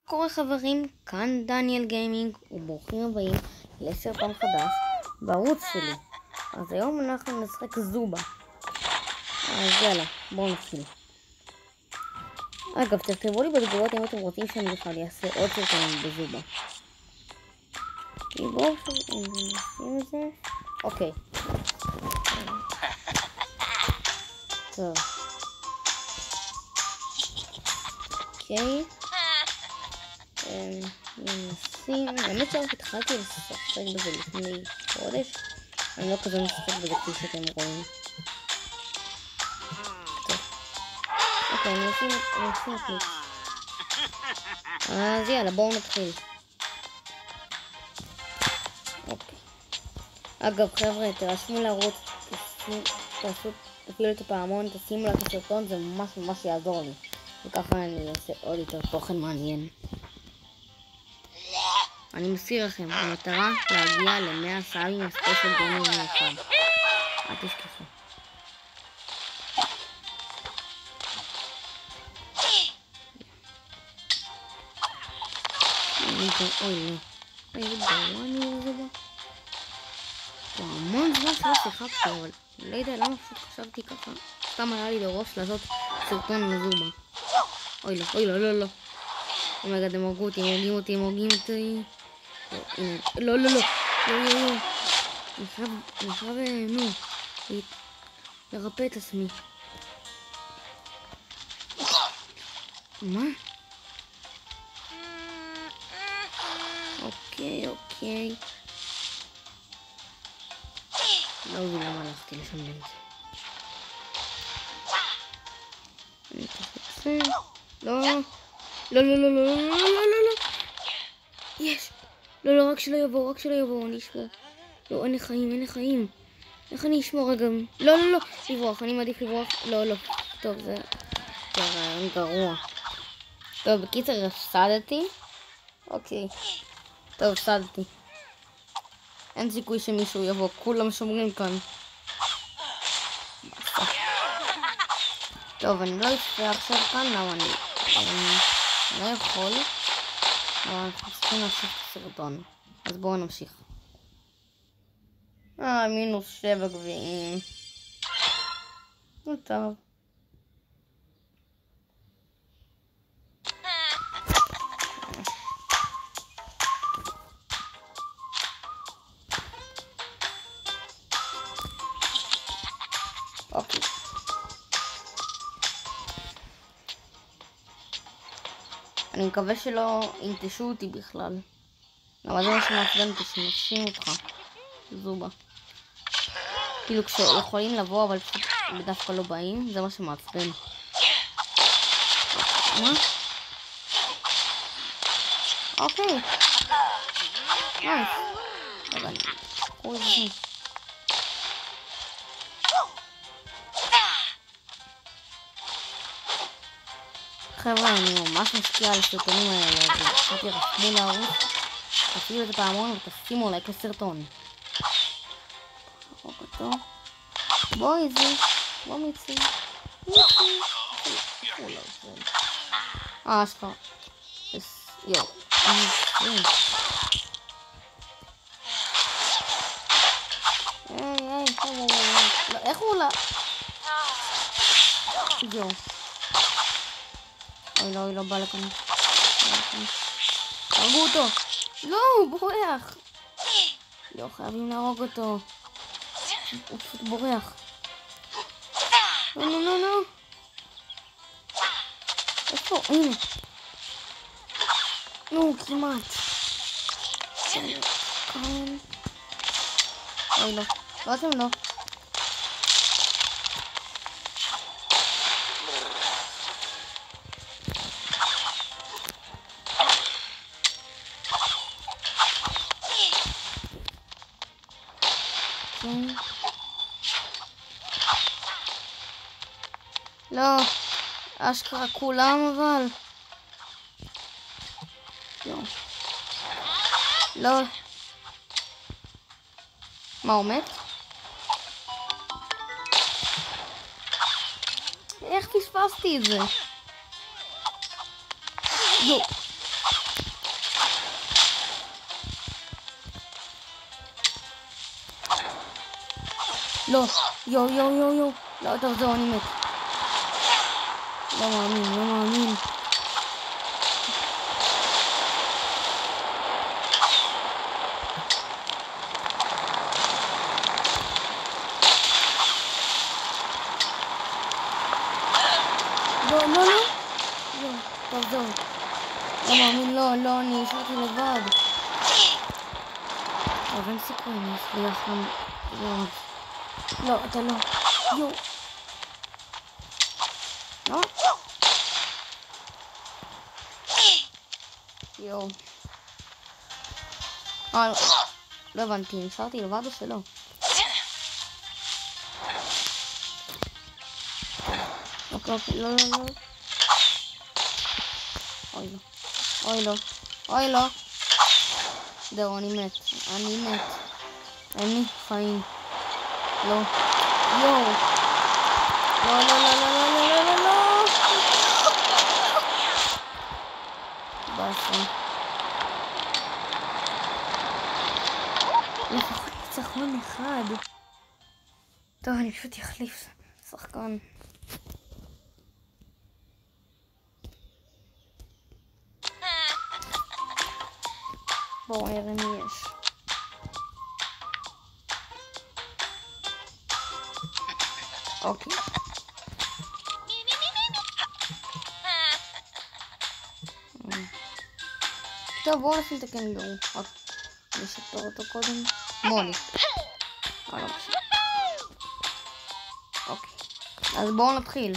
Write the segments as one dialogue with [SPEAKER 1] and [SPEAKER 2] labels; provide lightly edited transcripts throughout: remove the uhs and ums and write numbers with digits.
[SPEAKER 1] קורא חברים, כאן דניאל גיימינג וברוכים הבאים לסרטון חדש בערוץ שלי. אז היום אנחנו נשחק זובה. אז יאללה, בואו נתחיל. אגב, תכתבו לי בתגובות אם אתם רוצים שאני בכלל אעשה עוד סרטונים בזובה. בואו נשים את זה. אוקיי. טוב. אוקיי. האמת שרק התחלתי לשחק בזה לפני חודש. אני לא כזה משחק בזה כפי שאתם רואים. טוב. אוקיי, אני עושים קליק. אז יאללה, בואו נתחיל. אוקיי. אגב חבר'ה, תרשמו לערוץ, תפעילו את הפעמון, תשימו לה את הסרטון, זה ממש יעזור לי. וככה אני אעשה עוד יותר תוכן מעניין. אני מזכיר לכם, המטרה להגיע ל100 סאבים ספיישל גיימינג מיוחד. אל תשכחו. אוי לא. איזה בוואני זה בא. המון זמן שלא שיחקתי, אבל לא יודע למה פשוט חשבתי ככה. סתם היה לי לראש לעשות סרטון לזובה. אוי לא, לא. אומייגאד, הם הורגו אותי, הם הורגים אותי. לא. אני חייב, לרפא את עצמי. מה? אוקיי. לא יודע למה הלכתי לשם את זה. אני אקח את זה. לא. יש. לא, רק שלא יבואו, אני אשמור. לא, אין לי חיים. איך אני אשמור רגע? לא. לברוח, אני מעדיף לברוח. לא. טוב, זה רעיון גרוע. טוב, בקיצר, הפסדתי. אוקיי. טוב, הפסדתי. אין סיכוי שמישהו יבוא, כולם שומרים כאן. טוב, אני לא אצפה עכשיו כאן, למה אני לא יכול. אבל אנחנו צריכים להמשיך את הסרטון. אז בואו נמשיך. -7 גביעים. טוב. אוקיי. אני מקווה שלא ינטשו אותי בכלל. אבל זה מה שמעצבן אותי, שמקשים אותך. זובה. כאילו כשיכולים לבוא אבל פשוט בדווקא לא באים, זה מה שמעצבן. מה? אוקיי. נייס. רגע, קחו את זה. חבר'ה, אני ממש משקיע על הסרטונים האלה, אז תרשמו לערוץ, תפעילו את הפעמון ותשימו לייק לסרטון. בואי זה, בוא מיצי. אשכרה. יואו. איך הוא עולה? יואו. אוי לא בא לכאן. הרגו אותו. לא, הוא בורח. לא, חייבים להרוג אותו. הוא פשוט בורח. לא. איפה? הנה. נו, כמעט. כאן. אוי לא. לא אתם לא. לא, אשכרה כולם אבל. לא. מה הוא מת? איך פספסתי את זה? לא. לא, יו, יו, יו, יו. לא, טוב, זהו, אני מת. לא מאמין, לא מאמין. לא, לא, לא. לא, טוב, זהו. לא מאמין, לא, לא, אני נשארתי לבד. טוב, אין סיכוי, אני אצליח גם... לא, אתה לא. יו. לא? יו. לא הבנתי, נשארתי לבד או שלא? אוקיי, לא, לא, לא. אוי לא. אוי לא. אוי לא. זהו, אני מת. אני מת. אין לי חיים. לא. יואו. לא, לא, לא, לא, לא, לא, לא, לא. באסה. לפחות ניצחון אחד. טוב, אני פשוט אחליף שחקן. בואו נראה מי יש. אוקיי. טוב, בואו נשים את הקנגורו. רק נשתור אותו קודם. מולי. לא בסדר. אוקיי. אז בואו נתחיל.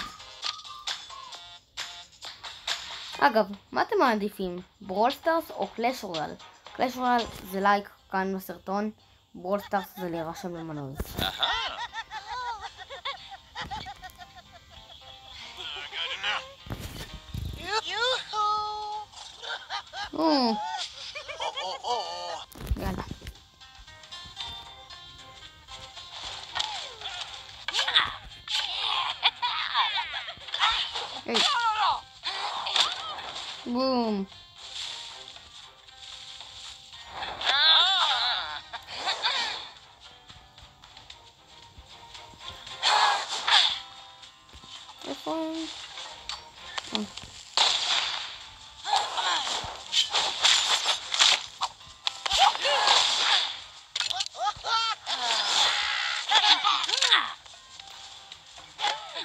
[SPEAKER 1] אגב, מה אתם מעדיפים? ברול סטארס או קלאש רויאל? קלאש רויאל זה לייק כאן בסרטון, ברול סטארס זה להירשם למנוי. יאללה. היי. בום. איפה?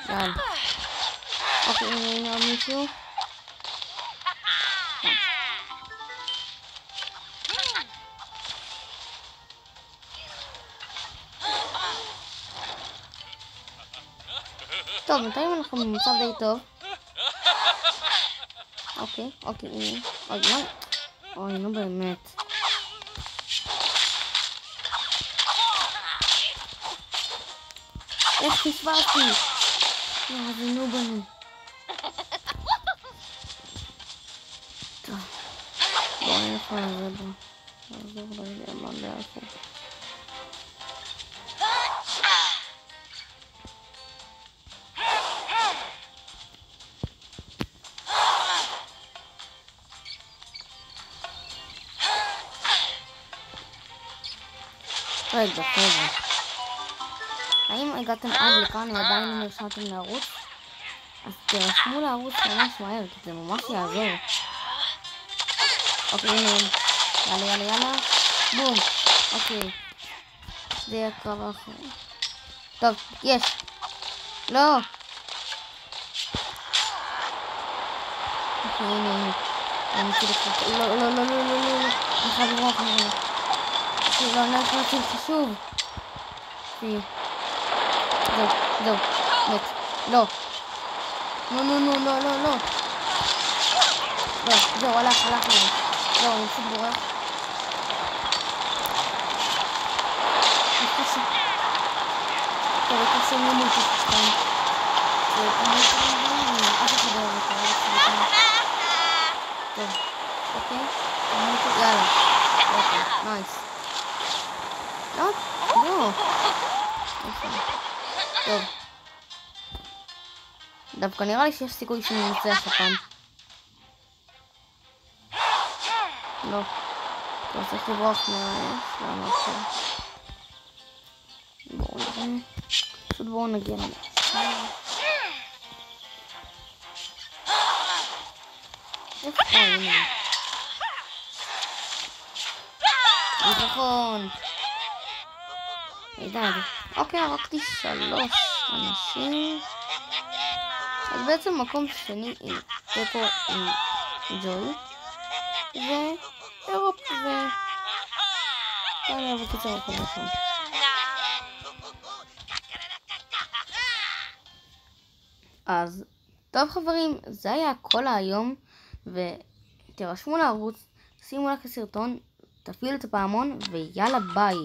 [SPEAKER 1] יאללה. אוקיי, הנה עוד מישהו. טוב, בינתיים אנחנו במצב די טוב. אוקיי, אוקיי, הנה. אוי, מה? אוי, נו באמת. איך פספסתי? זה נו בנו. טוב. בואו נלך לזה בו. נעזור לא יודע מה לאיפה. רגע, חבר'ה. האם הגעתם עד לכאן ועדיין לא נרשמתם לערוץ? אז תרשמו לערוץ ממש מהר, כי זה ממש יעזור. אוקיי, הנה. יאללה, יאללה, יאללה. בום. אוקיי. זה יהיה הקרב האחרון. טוב, יש. לא. אוקיי, הנה, הנה. אני מציל את זה. לא, לא, לא, לא, לא, לא, לא. אני חייב לברוח ממנו. אוקיי, לא, אני הולך להציל חשוב. זהו, זהו, מת. לא. נו, נו, נו, לא, לא, לא. לא, זהו, הלך לנו. לא, אני פשוט בורח. קשה. טוב, קשה ממש שתיים. זה כמובן כמובן, אף אחד לא אוהב את זה. טוב, אוקיי. יאללה. אוקיי, נייס. לא? לא. טוב. דווקא נראה לי שיש סיכוי שאני נצליח הפעם. לא. טוב, צריך לברוח מהאש. למה עכשיו? בואו נראה. פשוט בואו נגיע לזה. נכון. אוקיי, הרגתי 3 אנשים. אז בעצם מקום שני עם פפו עם ג'וי ואירופ טניה בקיצור מקום ראשון. אז טוב חברים, זה היה כל היום, ותירשמו לערוץ, שימו לייק לסרטון, תפעילו את הפעמון ויאללה ביי.